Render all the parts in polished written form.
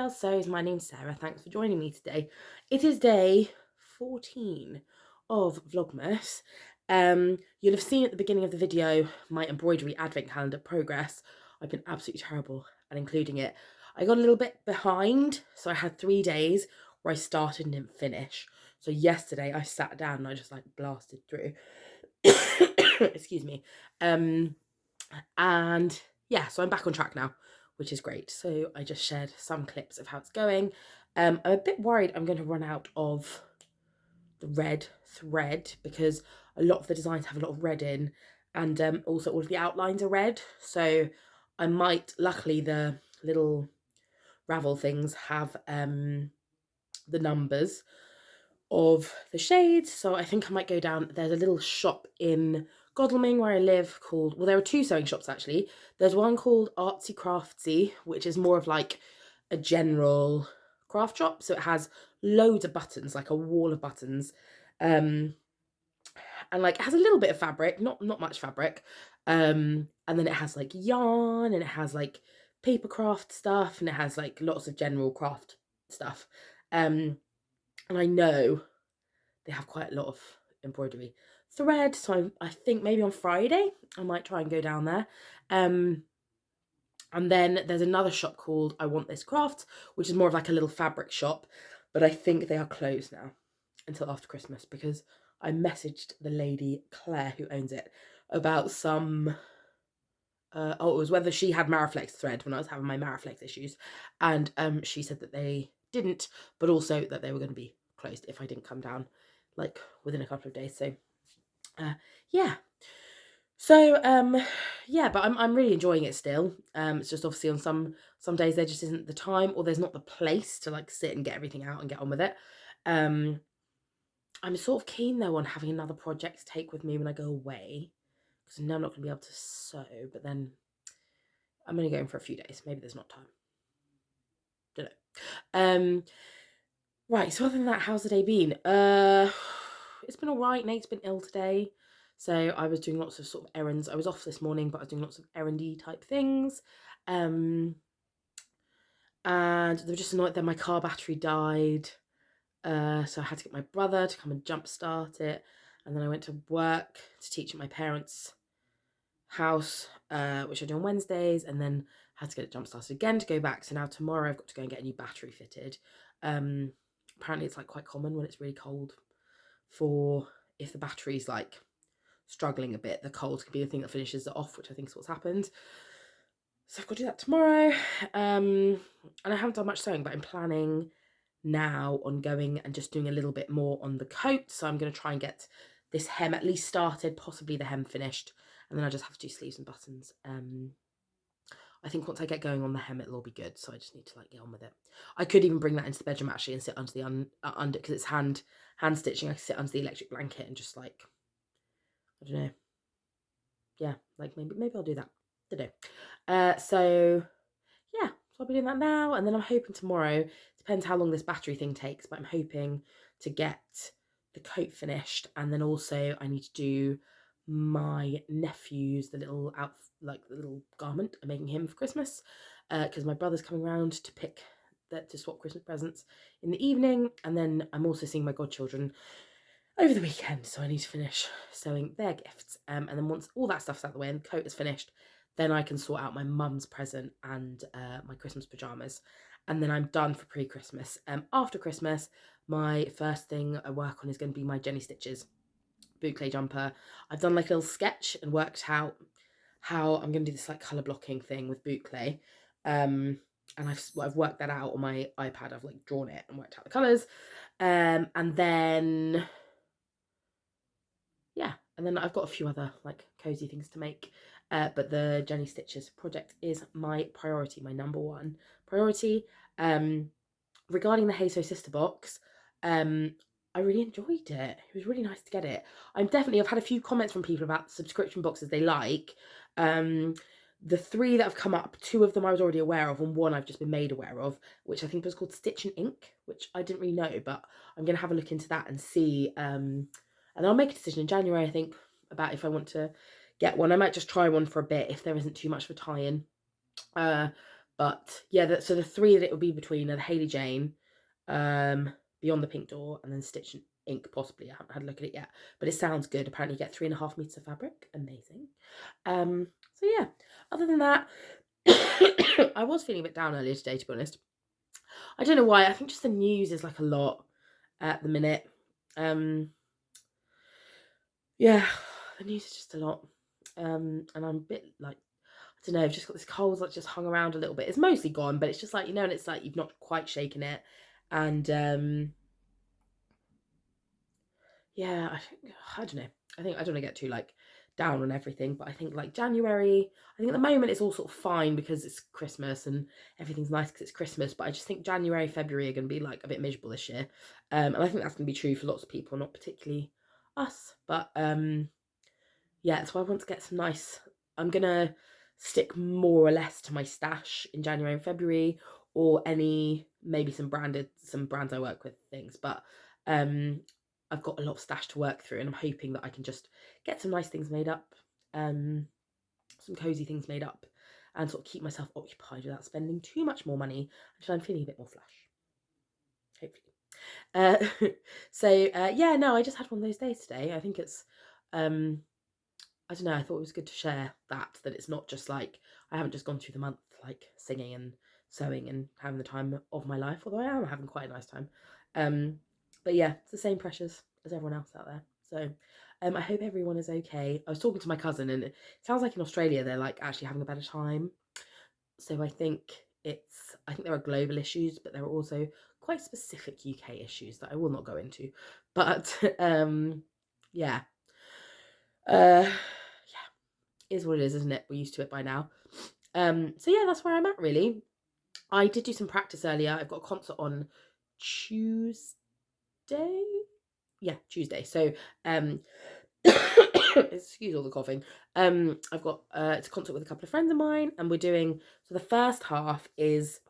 So my name's Sarah. Thanks for joining me today. It is day 14 of Vlogmas. You'll have seen at the beginning of the video my embroidery advent calendar progress. I've been absolutely terrible at including it. I got a little bit behind, so I had 3 days where I started and didn't finish. So yesterday I sat down and I just like blasted through. Excuse me. And yeah, so I'm back on track now, which is great. So I just shared some clips of how it's going. I'm a bit worried I'm going to run out of the red thread because a lot of the designs have a lot of red in, and also all of the outlines are red. So I might, luckily the little ravel things have the numbers of the shades, so I think I might go down. There's a little shop in Godalming where I live called, well, there are 2 sewing shops actually. There's one called Artsy Craftsy, which is more of like a general craft shop, so it has loads of buttons, like a wall of buttons, and like it has a little bit of fabric, not much fabric, and then it has like yarn, and it has like paper craft stuff, and it has like lots of general craft stuff, and I know they have quite a lot of embroidery thread, so I think maybe on Friday I might try and go down there. And then there's another shop called I Want This Craft, which is more of like a little fabric shop, but I think they are closed now until after Christmas because I messaged the lady Claire who owns it about some it was whether she had Mariflex thread when I was having my Mariflex issues, and she said that they didn't, but also that they were going to be closed if I didn't come down like within a couple of days. So yeah, so yeah, but I'm really enjoying it still. It's just obviously on some days there just isn't the time, or there's not the place to like sit and get everything out and get on with it. I'm sort of keen though on having another project to take with me when I go away, because I know I'm not going to be able to sew, but then I'm only going for a few days. Maybe there's not time. Don't know. Right, so other than that, how's the day been? It's been alright. Nate's been ill today, so I was doing lots of sort of errands. I was off this morning, but I was doing lots of errandy type things. And they were just annoyed that my car battery died. So I had to get my brother to come and jump start it. And then I went to work to teach at my parents' house, which I do on Wednesdays, and then had to get it jump started again to go back. So now tomorrow I've got to go and get a new battery fitted. Apparently it's like quite common when it's really cold for, if the battery's like struggling a bit, the cold can be the thing that finishes it off, which I think is what's happened. So I've got to do that tomorrow. And I haven't done much sewing, but I'm planning now on going and just doing a little bit more on the coat. So I'm going to try and get this hem at least started, possibly the hem finished, and then I just have to do sleeves and buttons. I think once I get going on the hem, it'll all be good. So I just need to like get on with it. I could even bring that into the bedroom actually and sit under the under, because it's hand stitching. I could sit under the electric blanket and just like, I don't know. Yeah, like maybe I'll do that. Don't know. So yeah, so I'll be doing that now, and then I'm hoping tomorrow. Depends how long this battery thing takes, but I'm hoping to get the coat finished, and then also I need to do my nephew's, the little the little garment I'm making him for Christmas, because my brother's coming round to pick that, to swap Christmas presents in the evening, and then I'm also seeing my godchildren over the weekend, so I need to finish sewing their gifts, and then once all that stuff's out of the way and the coat is finished, then I can sort out my mum's present and my Christmas pyjamas, and then I'm done for pre-Christmas. After Christmas, my first thing I work on is going to be my Jenny Stitches boucle jumper. I've done like a little sketch and worked out how I'm going to do this like colour blocking thing with boucle, and I've worked that out on my iPad. I've like drawn it and worked out the colours, and then yeah, and then I've got a few other like cozy things to make, but the Jenny Stitches project is my priority, my number one priority. Regarding the Hey So Sister box, I really enjoyed it. It was really nice to get it. I've had a few comments from people about the subscription boxes they like. The 3 that have come up, 2 of them I was already aware of, and 1 I've just been made aware of, which I think was called Stitch and Ink, which I didn't really know, but I'm going to have a look into that and see. And I'll make a decision in January, I think, about if I want to get one. I might just try one for a bit if there isn't too much of a tie-in. But yeah, so the 3 that it would be between are the Hailey Jane, Beyond the Pink Door, and then Stitch and Ink, possibly. I haven't had a look at it yet, but it sounds good. Apparently you get 3.5 meters of fabric. Amazing. So yeah, other than that, I was feeling a bit down earlier today, to be honest. I don't know why. I think just the news is like a lot at the minute. Yeah, the news is just a lot. And I'm a bit like, I don't know, I've just got this cold that just hung around a little bit. It's mostly gone, but it's just like, you know, and it's like you've not quite shaken it. And yeah, I don't know. I don't want to get too like down on everything, but I think like January, I think at the moment it's all sort of fine because it's Christmas and everything's nice because it's Christmas, but I just think January, February are going to be like a bit miserable this year. And I think that's going to be true for lots of people, not particularly us, but yeah, so I want to get some nice, I'm going to stick more or less to my stash in January and February, or maybe some brands I work with things, but I've got a lot of stash to work through, and I'm hoping that I can just get some nice things made up, some cozy things made up, and sort of keep myself occupied without spending too much more money until I'm feeling a bit more flush, hopefully. Yeah, no, I just had one of those days today. I think it's I don't know, I thought it was good to share that it's not just like, I haven't just gone through the month like singing and sewing and having the time of my life, although I am having quite a nice time. But yeah, it's the same pressures as everyone else out there. So I hope everyone is okay. I was talking to my cousin, and it sounds like in Australia they're like actually having a better time. So I think there are global issues, but there are also quite specific UK issues that I will not go into. But yeah. Yeah, is what it is, isn't it? We're used to it by now. So yeah, that's where I'm at really. I did do some practice earlier. I've got a concert on Tuesday. Yeah, Tuesday. So excuse all the coughing. I've got it's a concert with a couple of friends of mine, and we're doing, so the first half is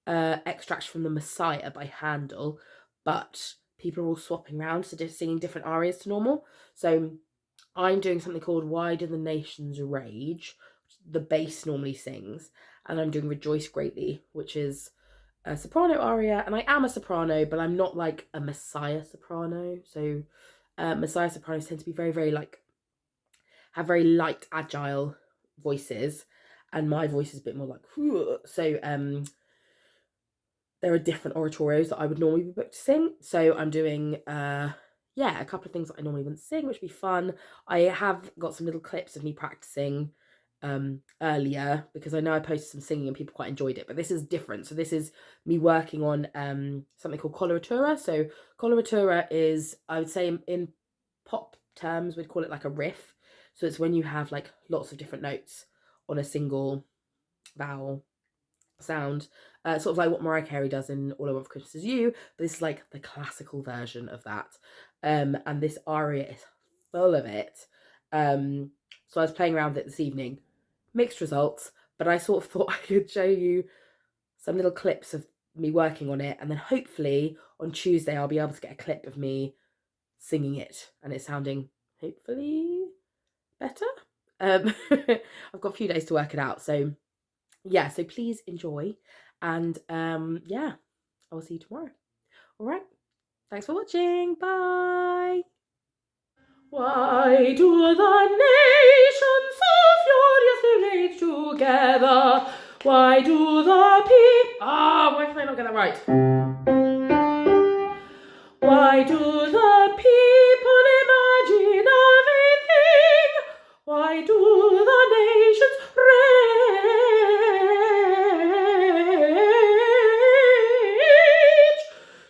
extracts from the Messiah by Handel, but people are all swapping around, so just singing different arias to normal. So I'm doing something called Why Do the Nations Rage, which the bass normally sings, and I'm doing Rejoice Greatly, which is a soprano aria, and I am a soprano, but I'm not like a Messiah soprano. So Messiah sopranos tend to be very, very like, have very light, agile voices, and my voice is a bit more like, so there are different oratorios that I would normally be booked to sing. So I'm doing a couple of things that I normally wouldn't sing, which would be fun. I have got some little clips of me practicing earlier, because I know I posted some singing and people quite enjoyed it, but this is different. So this is me working on something called coloratura. So coloratura is, I would say in pop terms, we'd call it like a riff. So it's when you have like lots of different notes on a single vowel sound, sort of like what Mariah Carey does in All I Want for Christmas Is You, but this is like the classical version of that. And this aria is full of it. So I was playing around with it this evening, mixed results, but I sort of thought I could show you some little clips of me working on it, and then hopefully on Tuesday I'll be able to get a clip of me singing it and it sounding hopefully better. I've got a few days to work it out, so yeah, so please enjoy, and yeah, I will see you tomorrow. All right, thanks for watching. Bye. Why do the nations so furiously rage together? Why do the people... why can I not get that right? Why do the people imagine a vain thing? Why do the nations rage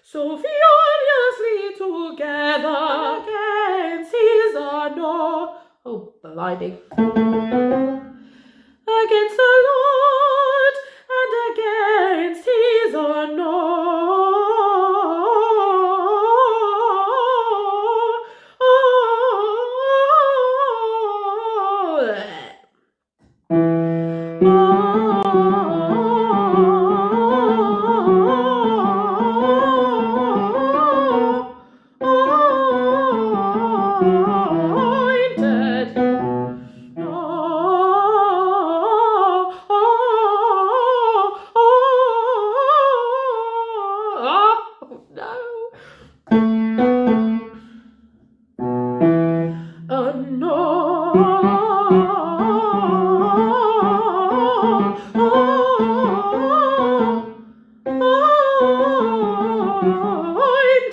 so furiously together against Caesar? No, oh, blimey. Against the Lord and against his honor.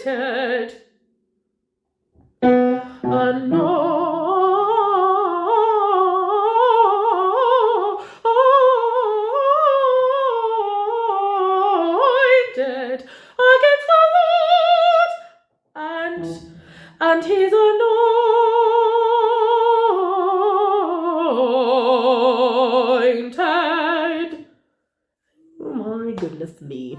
Anointed, anointed against the Lord and his anointed. Oh my goodness me.